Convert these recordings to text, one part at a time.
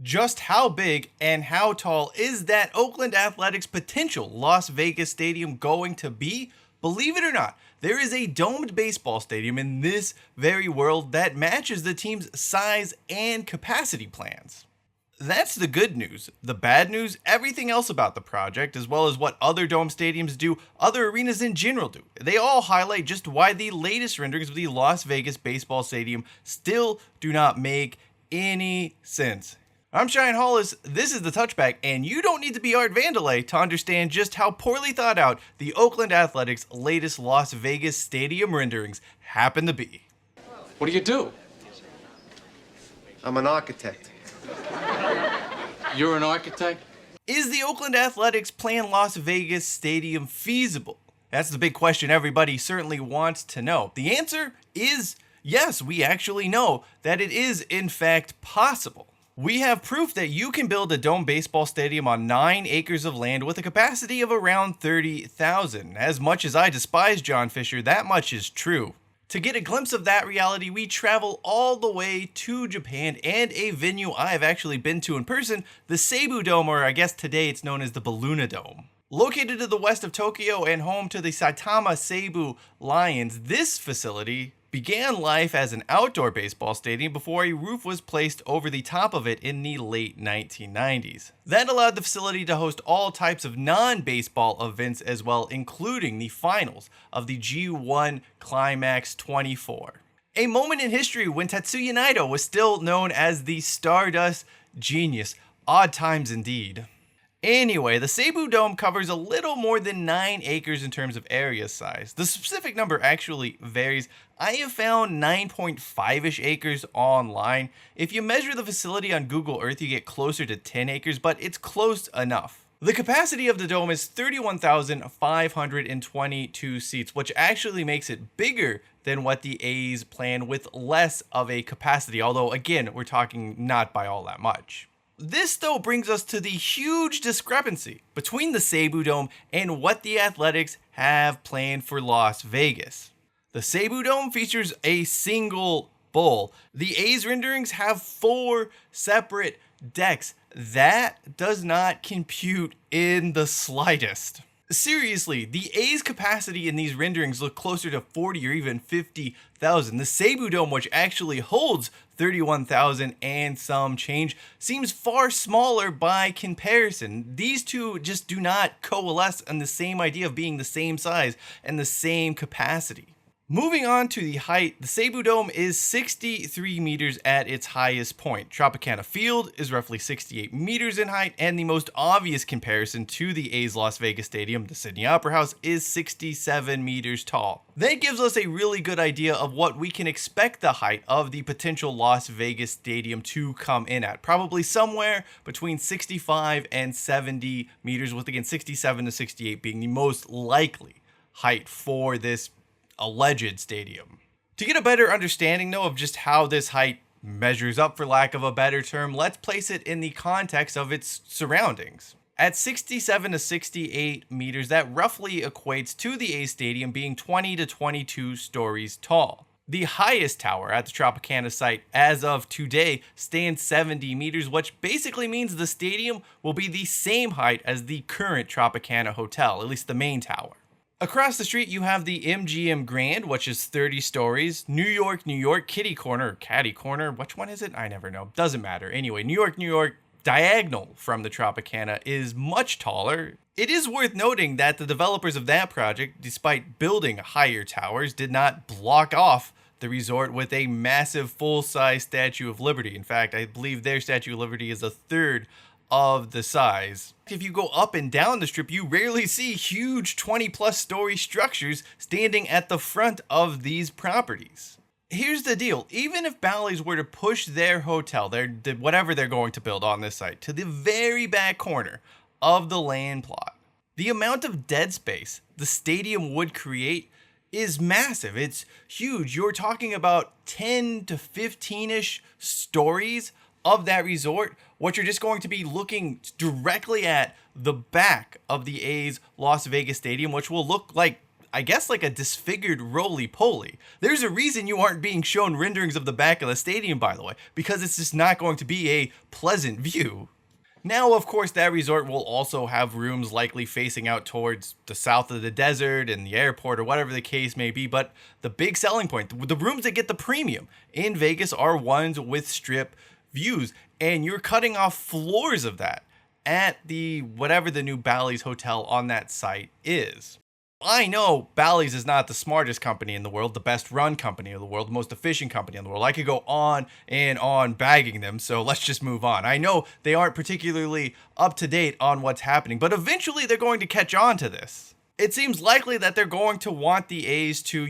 Just how big and how tall is that Oakland Athletics potential Las Vegas stadium going to be? Believe it or not, there is a domed baseball stadium in this very world that matches the team's size and capacity plans. That's the good news. The bad news, everything else about the project, as well as what other dome stadiums do, other arenas in general do. They all highlight just why the latest renderings of the Las Vegas baseball stadium still do not make any sense. I'm Cheyenne Hollis, this is The Touchback, and you don't need to be Art Van da Leigh to understand just how poorly thought out the Oakland Athletics' latest Las Vegas stadium renderings happen to be. What do you do? I'm an architect. You're an architect? Is the Oakland Athletics planned Las Vegas stadium feasible? That's the big question everybody certainly wants to know. The answer is yes, we actually know that it is in fact possible. We have proof that you can build a dome baseball stadium on 9 acres of land with a capacity of around 30,000. As much as I despise John Fisher, that much is true. To get a glimpse of that reality, we travel all the way to Japan and a venue I've actually been to in person, the Seibu Dome, or I guess today it's known as the Belluna Dome. Located to the west of Tokyo and home to the Saitama Seibu Lions, this facility began life as an outdoor baseball stadium before a roof was placed over the top of it in the late 1990s. That allowed the facility to host all types of non-baseball events as well, including the finals of the G1 Climax 24. A moment in history when Tetsuya Naito was still known as the Stardust Genius. Odd times indeed. Anyway, the Seibu Dome covers a little more than 9 acres in terms of area size. The specific number actually varies. I have found 9.5-ish acres online. If you measure the facility on Google Earth, you get closer to 10 acres, but it's close enough. The capacity of the dome is 31,522 seats, which actually makes it bigger than what the A's plan with less of a capacity, although again, we're talking not by all that much. This though brings us to the huge discrepancy between the Seibu Dome and what the Athletics have planned for Las Vegas. The Seibu Dome features a single bowl. The A's renderings have 4 separate decks. That does not compute in the slightest. Seriously, the A's capacity in these renderings look closer to 40 or even 50,000. The Seibu Dome, which actually holds 31,000 and some change, seems far smaller by comparison. These two just do not coalesce on the same idea of being the same size and the same capacity. Moving on to the height, the Seibu Dome is 63 meters at its highest point. Tropicana Field is roughly 68 meters in height, and the most obvious comparison to the A's Las Vegas Stadium, the Sydney Opera House, is 67 meters tall. That gives us a really good idea of what we can expect the height of the potential Las Vegas Stadium to come in at. Probably somewhere between 65 and 70 meters, with again 67 to 68 being the most likely height for this alleged stadium. To get a better understanding though of just how this height measures up, for lack of a better term, let's place it in the context of its surroundings. At 67 to 68 meters, that roughly equates to the A Stadium being 20 to 22 stories tall. The highest tower at the Tropicana site as of today stands 70 meters, which basically means the stadium will be the same height as the current Tropicana Hotel, at least the main tower. Across the street, you have the MGM Grand, which is 30 stories. New York, Kitty Corner, or Caddy Corner. Which one is it? I never know. Doesn't matter. Anyway, New York, diagonal from the Tropicana is much taller. It is worth noting that the developers of that project, despite building higher towers, did not block off the resort with a massive full-size Statue of Liberty. In fact, I believe their Statue of Liberty is a third of the size. If you go up and down the strip, you rarely see huge 20+ story structures standing at the front of these properties. Here's the deal, even if Bally's were to push their hotel, whatever they're going to build on this site, to the very back corner of the land plot, the amount of dead space the stadium would create is massive. It's huge. You're talking about 10 to 15-ish stories of that resort, what you're just going to be looking directly at the back of the A's Las Vegas Stadium, which will look like I guess like a disfigured roly-poly. There's a reason you aren't being shown renderings of the back of the stadium, by the way, because it's just not going to be a pleasant view. Now, of course, that resort will also have rooms likely facing out towards the south of the desert and the airport or whatever the case may be, but the big selling point, the rooms that get the premium in Vegas are ones with strip views, and you're cutting off floors of that at the whatever the new Bally's hotel on that site is. I know Bally's is not the smartest company in the world, the best run company in the world, the most efficient company in the world. I could go on and on bagging them, so let's just move on. I know they aren't particularly up to date on what's happening, but eventually they're going to catch on to this. It seems likely that they're going to want the A's to,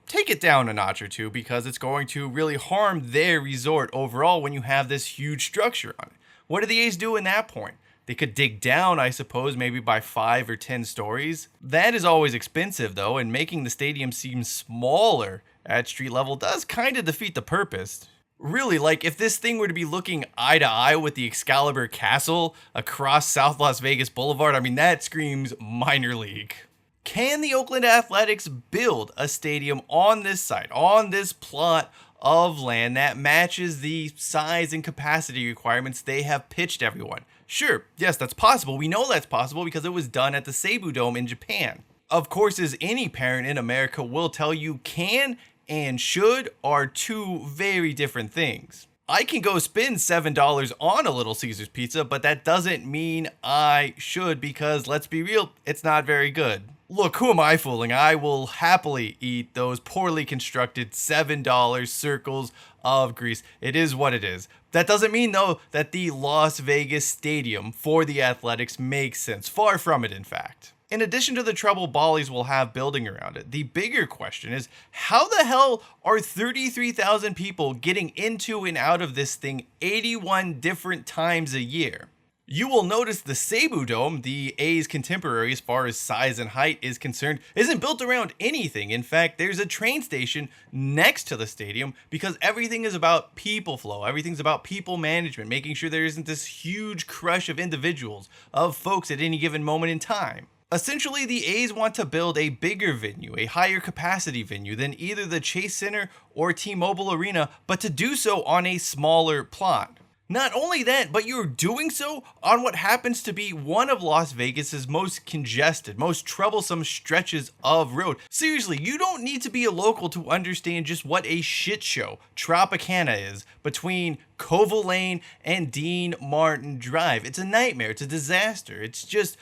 take it down a notch or two, because it's going to really harm their resort overall when you have this huge structure on it. What do the A's do in that point? They could dig down, I suppose, maybe by 5 or 10 stories. That is always expensive, though, and making the stadium seem smaller at street level does kind of defeat the purpose. Really, like, if this thing were to be looking eye to eye with the Excalibur Castle across South Las Vegas Boulevard, I mean, that screams minor league. Can the Oakland Athletics build a stadium on this site, on this plot of land that matches the size and capacity requirements they have pitched everyone? Sure, yes, that's possible. We know that's possible because it was done at the Seibu Dome in Japan. Of course, as any parent in America will tell you, can and should are two very different things. I can go spend $7 on a Little Caesars pizza, but that doesn't mean I should, because let's be real, it's not very good. Look, who am I fooling? I will happily eat those poorly constructed $7 circles of grease. It is what it is. That doesn't mean, though, that the Las Vegas Stadium for the Athletics makes sense. Far from it, in fact. In addition to the trouble Bally's will have building around it, the bigger question is, how the hell are 33,000 people getting into and out of this thing 81 different times a year? You will notice the Seibu Dome, the A's contemporary as far as size and height is concerned, isn't built around anything. In fact, there's a train station next to the stadium because everything is about people flow. Everything's about people management, making sure there isn't this huge crush of individuals, of folks at any given moment in time. Essentially, the A's want to build a bigger venue, a higher capacity venue than either the Chase Center or T-Mobile Arena, but to do so on a smaller plot. Not only that, but you're doing so on what happens to be one of Las Vegas's most congested, most troublesome stretches of road. Seriously, you don't need to be a local to understand just what a shit show Tropicana is between Koval Lane and Dean Martin Drive. It's a nightmare. It's a disaster. It's just,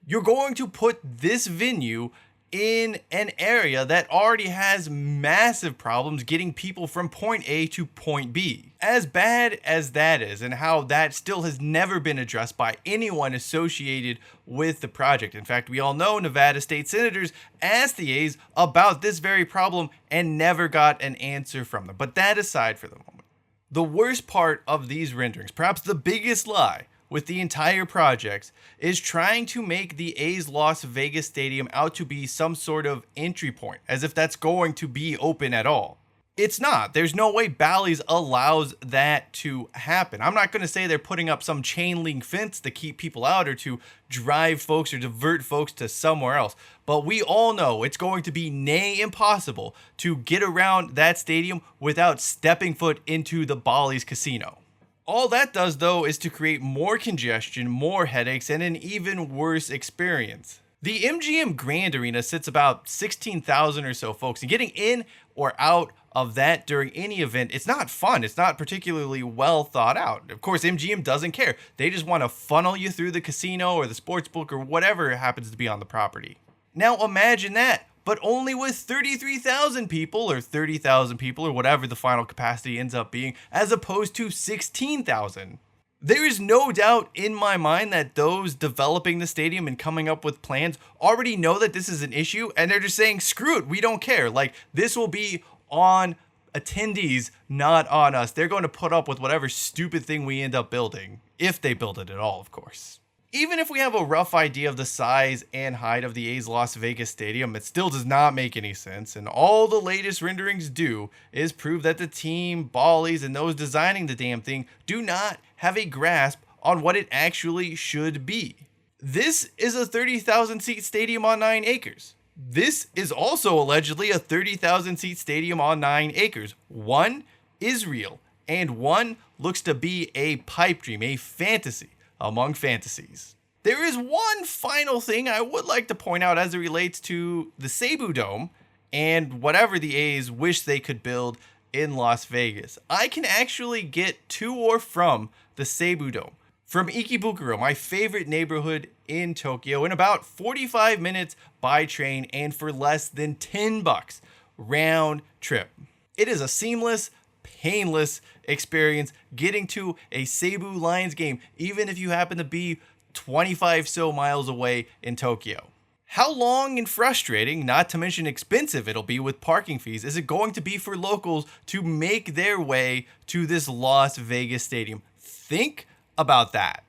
you're going to put this venue in an area that already has massive problems getting people from point A to point B. As bad as that is, and how that still has never been addressed by anyone associated with the project. In fact, we all know Nevada state senators asked the A's about this very problem and never got an answer from them. But that aside for the moment, the worst part of these renderings, perhaps the biggest lie with the entire project, is trying to make the A's Las Vegas Stadium out to be some sort of entry point, as if that's going to be open at all. It's not. There's no way Bally's allows that to happen. I'm not going to say they're putting up some chain link fence to keep people out or to drive folks or divert folks to somewhere else. But we all know it's going to be near impossible to get around that stadium without stepping foot into the Bally's casino. All that does, though, is to create more congestion, more headaches, and an even worse experience. The MGM Grand Arena sits about 16,000 or so folks, and getting in or out of that during any event, it's not fun. It's not particularly well thought out. Of course, MGM doesn't care. They just want to funnel you through the casino or the sports book or whatever happens to be on the property. Now imagine that, but only with 33,000 people or 30,000 people or whatever the final capacity ends up being, as opposed to 16,000. There is no doubt in my mind that those developing the stadium and coming up with plans already know that this is an issue, and they're just saying, screw it, we don't care. Like, this will be on attendees, not on us. They're going to put up with whatever stupid thing we end up building, if they build it at all, of course. Even if we have a rough idea of the size and height of the A's Las Vegas Stadium, it still does not make any sense, and all the latest renderings do is prove that the team, Bally's, and those designing the damn thing do not have a grasp on what it actually should be. This is a 30,000 seat stadium on 9 acres. This is also allegedly a 30,000 seat stadium on 9 acres. One is real, and one looks to be a pipe dream, a fantasy among fantasies. There is one final thing I would like to point out as it relates to the Seibu Dome and whatever the A's wish they could build in Las Vegas. I can actually get to or from the Seibu Dome from Ikebukuro, my favorite neighborhood in Tokyo, in about 45 minutes by train and for less than $10 round trip. It is a seamless, painless experience getting to a Seibu Lions game, even if you happen to be 25 so miles away in Tokyo. How long and frustrating, not to mention expensive it'll be with parking fees, is it going to be for locals to make their way to this Las Vegas stadium? Think about that.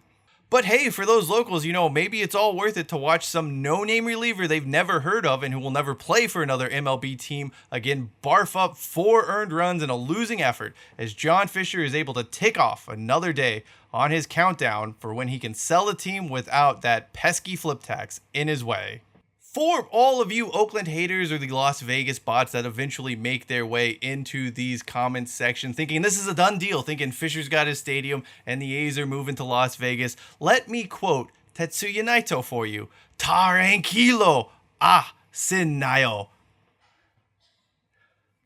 But hey, for those locals, maybe it's all worth it to watch some no-name reliever they've never heard of and who will never play for another MLB team again barf up 4 earned runs in a losing effort as John Fisher is able to tick off another day on his countdown for when he can sell the team without that pesky flip tax in his way. For all of you Oakland haters or the Las Vegas bots that eventually make their way into these comment sections thinking this is a done deal, thinking Fisher's got his stadium and the A's are moving to Las Vegas, let me quote Tetsuya Naito for you. Tranquilo, sinayo.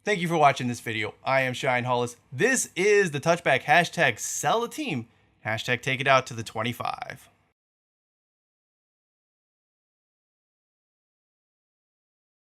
Thank you for watching this video. I am Shine Hollis. This is the Touchback #sell a team, #take it out to the 25.